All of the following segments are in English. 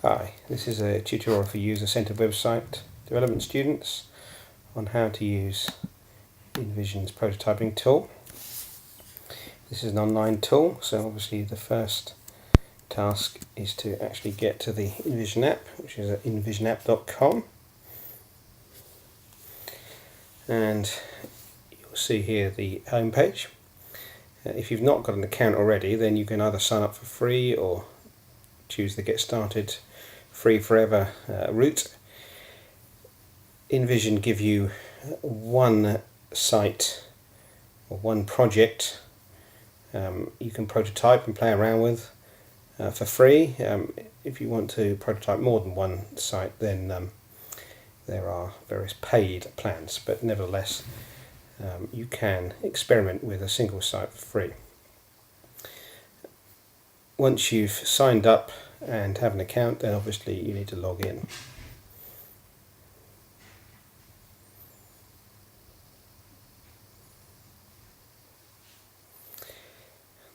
Hi, this is a tutorial for user-centered website development students on how to use InVision's prototyping tool. This is an online tool, so obviously the first task is to actually get to the InVision app, which is at invisionapp.com, and you'll see here the home page. If you've not got an account already, then you can either sign up for free or choose the Get Started Free Forever route. InVision give you one site or one project you can prototype and play around with for free. If you want to prototype more than one site, then there are various paid plans, but nevertheless you can experiment with a single site for free. Once you've signed up and have an account, then obviously you need to log in.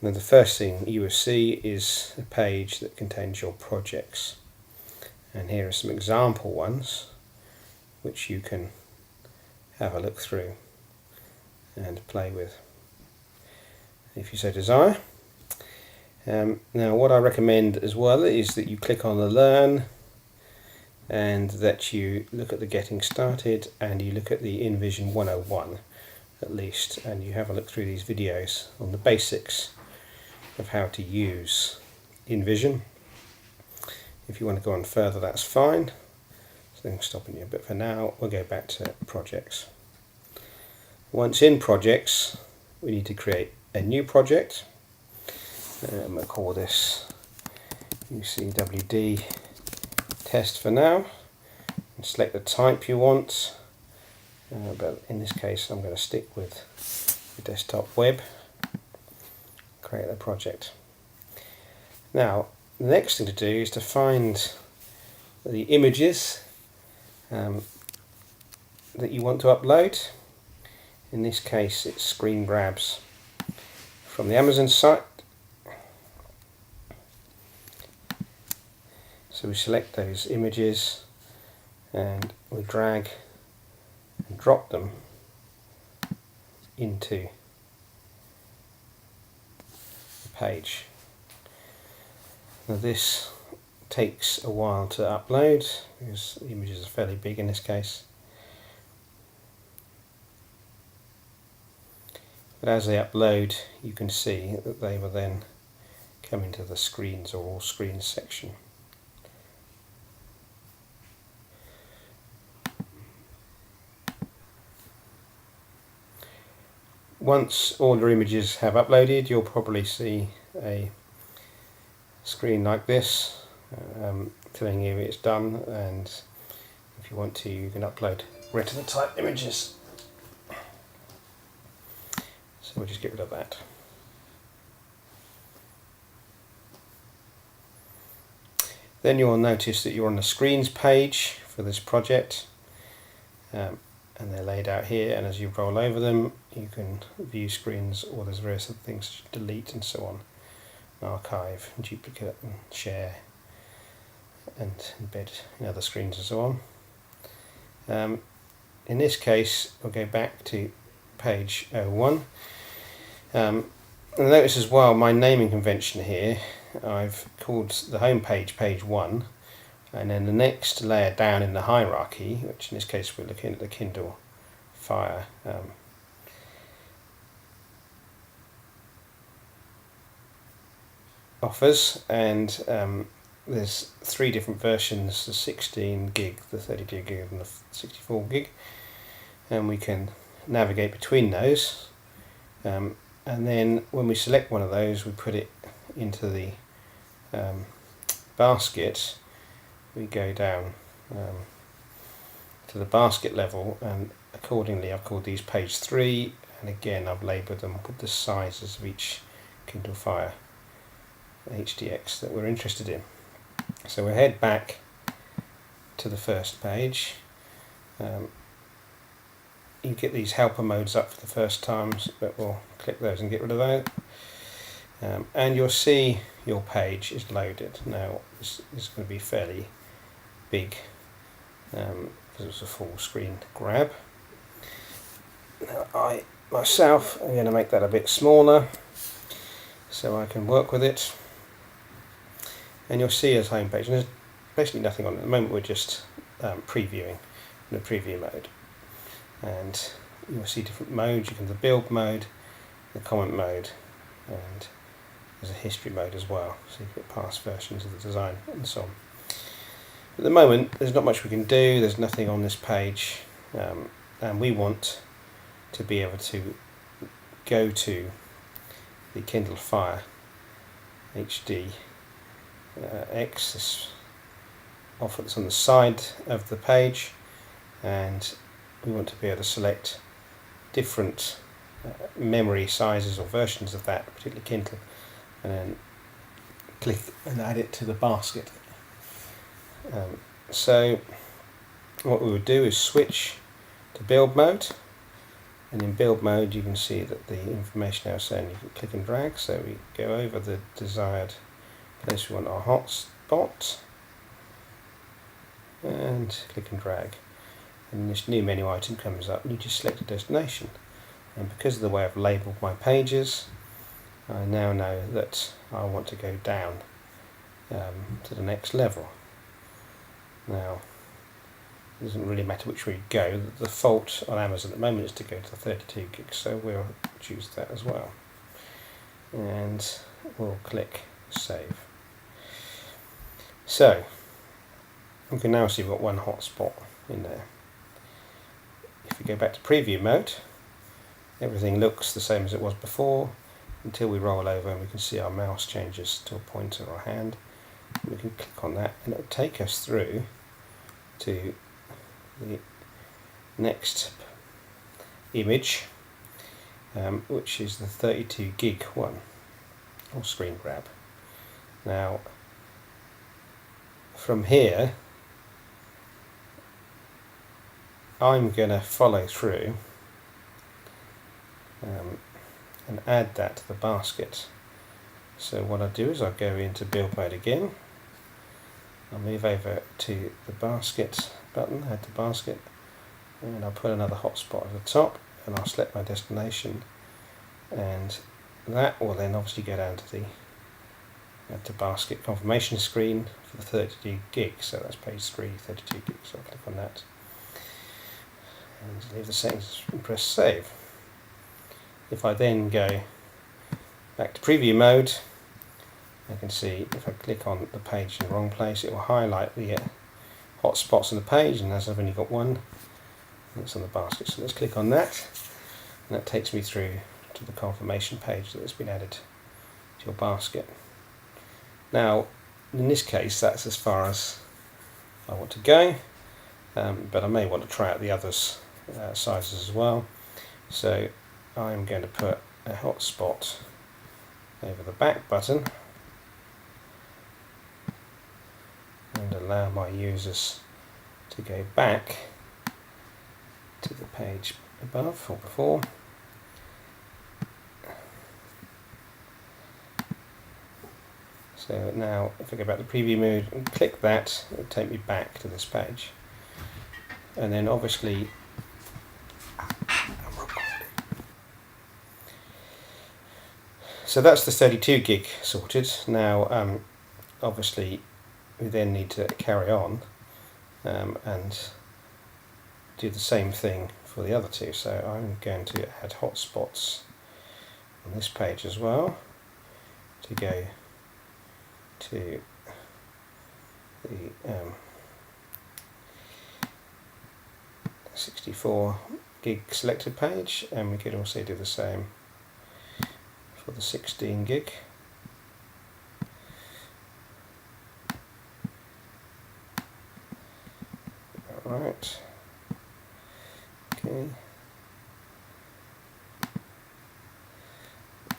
Now the first thing you will see is a page that contains your projects, and here are some example ones which you can have a look through and play with if you so desire. Now what I recommend as well is that you click on the Learn and that you look at the Getting Started and you look at the InVision 101 at least, and you have a look through these videos on the basics of how to use InVision. If you want to go on further, that's fine, so I'm stopping you, but for now we'll go back to projects. Once in projects, we need to create a new project. We'll call this UCWD test for now, and select the type you want, but in this case I'm going to stick with the desktop web. Create a project. Now the next thing to do is to find the images that you want to upload. In this case it's screen grabs from the Amazon site. So we select those images and we drag and drop them into the page. Now this takes a while to upload because the images are fairly big in this case. But as they upload, you can see that they will then come into the screens or all screens section. Once all your images have uploaded, you'll probably see a screen like this telling you it's done, and if you want to, you can upload retina type images. So we'll just get rid of that. Then you'll notice that you're on the screens page for this project, and they're laid out here, and as you roll over them you can view screens, or there's various other things to delete and so on, archive, duplicate and share and embed in other screens and so on. In this case we'll go back to page 01. And notice as well my naming convention here. I've called the home page page 1, and then the next layer down in the hierarchy, which in this case we're looking at the Kindle Fire offers, and there's 3 different versions: the 16 gig, the 32 gig and the 64 gig, and we can navigate between those, and then when we select one of those we put it into the basket. We go down to the basket level, and accordingly I've called these page 3, and again I've labelled them with the sizes of each Kindle Fire HDX that we're interested in. So we'll head back to the first page. You get these helper modes up for the first times, but we'll click those and get rid of those. and you'll see your page is loaded. Now this is going to be fairly big because it's a full screen grab. Now I myself am going to make that a bit smaller so I can work with it, and you'll see as home page, and there's basically nothing on it. At the moment we're just previewing in the preview mode, and you'll see different modes. You can the build mode, the comment mode, and there's a history mode as well, so you can get past versions of the design and so on. At the moment there's not much we can do, there's nothing on this page, and we want to be able to go to the Kindle Fire HD X, this offer that's on the side of the page, and we want to be able to select different memory sizes or versions of that particular Kindle, and then click and add it to the basket. So what we would do is switch to build mode, and in build mode you can see that the information now is saying you can click and drag, so we go over the desired place we want our hotspot and click and drag, and this new menu item comes up and you just select a destination. And because of the way I've labelled my pages, I now know that I want to go down to the next level. Now, it doesn't really matter which way you go. The default on Amazon at the moment is to go to the 32 gigs, so we'll choose that as well. And we'll click Save. So, we can now see we've got one hotspot in there. If we go back to preview mode, everything looks the same as it was before until we roll over and we can see our mouse changes to a pointer or a hand. We can click on that and it will take us through to the next image, which is the 32 gig one, or screen grab. Now from here I'm going to follow through and add that to the basket. So what I do is I go into build mode again, I'll move over to the basket button, add to basket, and I'll put another hotspot at the top, and I'll select my destination, and that will then obviously go down to the add to basket confirmation screen for the 32 gig, so that's page 3, 32 gig, so I'll click on that and leave the settings and press save. If I then go back to preview mode, I can see if I click on the page in the wrong place, it will highlight the hotspots on the page, and as I've only got one, it's on the basket. So let's click on that, and that takes me through to the confirmation page that has been added to your basket. Now, in this case, that's as far as I want to go, but I may want to try out the others sizes as well. So I'm going to put a hotspot over the back button and allow my users to go back to the page above or before. So now if I go back to preview mode and click that, it will take me back to this page. And then obviously so that's the 32 gig sorted. Now obviously we then need to carry on and do the same thing for the other two. So I'm going to add hotspots on this page as well to go to the 64 gig selected page, and we could also do the same for the 16 gig. Right. Okay.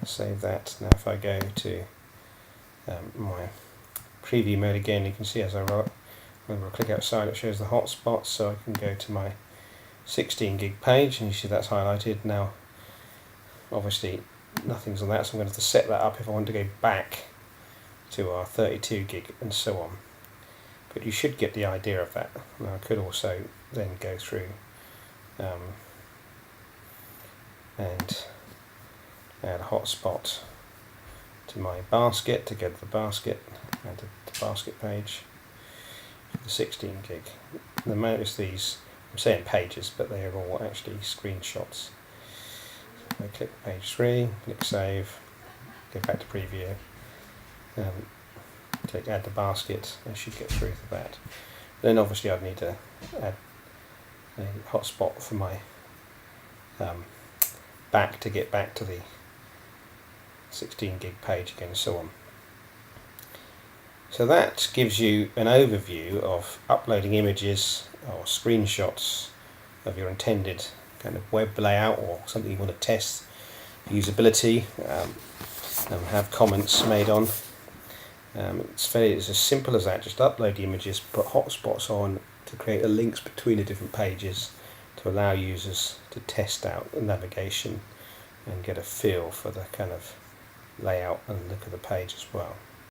I'll save that. Now if I go to my preview mode again, you can see as I click outside it shows the hotspots, so I can go to my 16 gig page and you see that's highlighted. Now obviously nothing's on that, so I'm going to have to set that up if I want to go back to our 32 gig and so on. But you should get the idea of that. Now I could also then go through and add a hotspot to my basket to go to the basket, add to the basket page for the 16 gig. Now notice these, I'm saying pages, but they are all actually screenshots. So I click page 3, click save, go back to preview, click add to basket, I should get through to that. Then obviously I'd need to add a hotspot for my back to get back to the 16 gig page again and so on. So that gives you an overview of uploading images or screenshots of your intended kind of web layout or something you want to test usability and have comments made on. It's as simple as that. Just upload the images, put hotspots on to create the links between the different pages to allow users to test out the navigation and get a feel for the kind of layout and look of the page as well.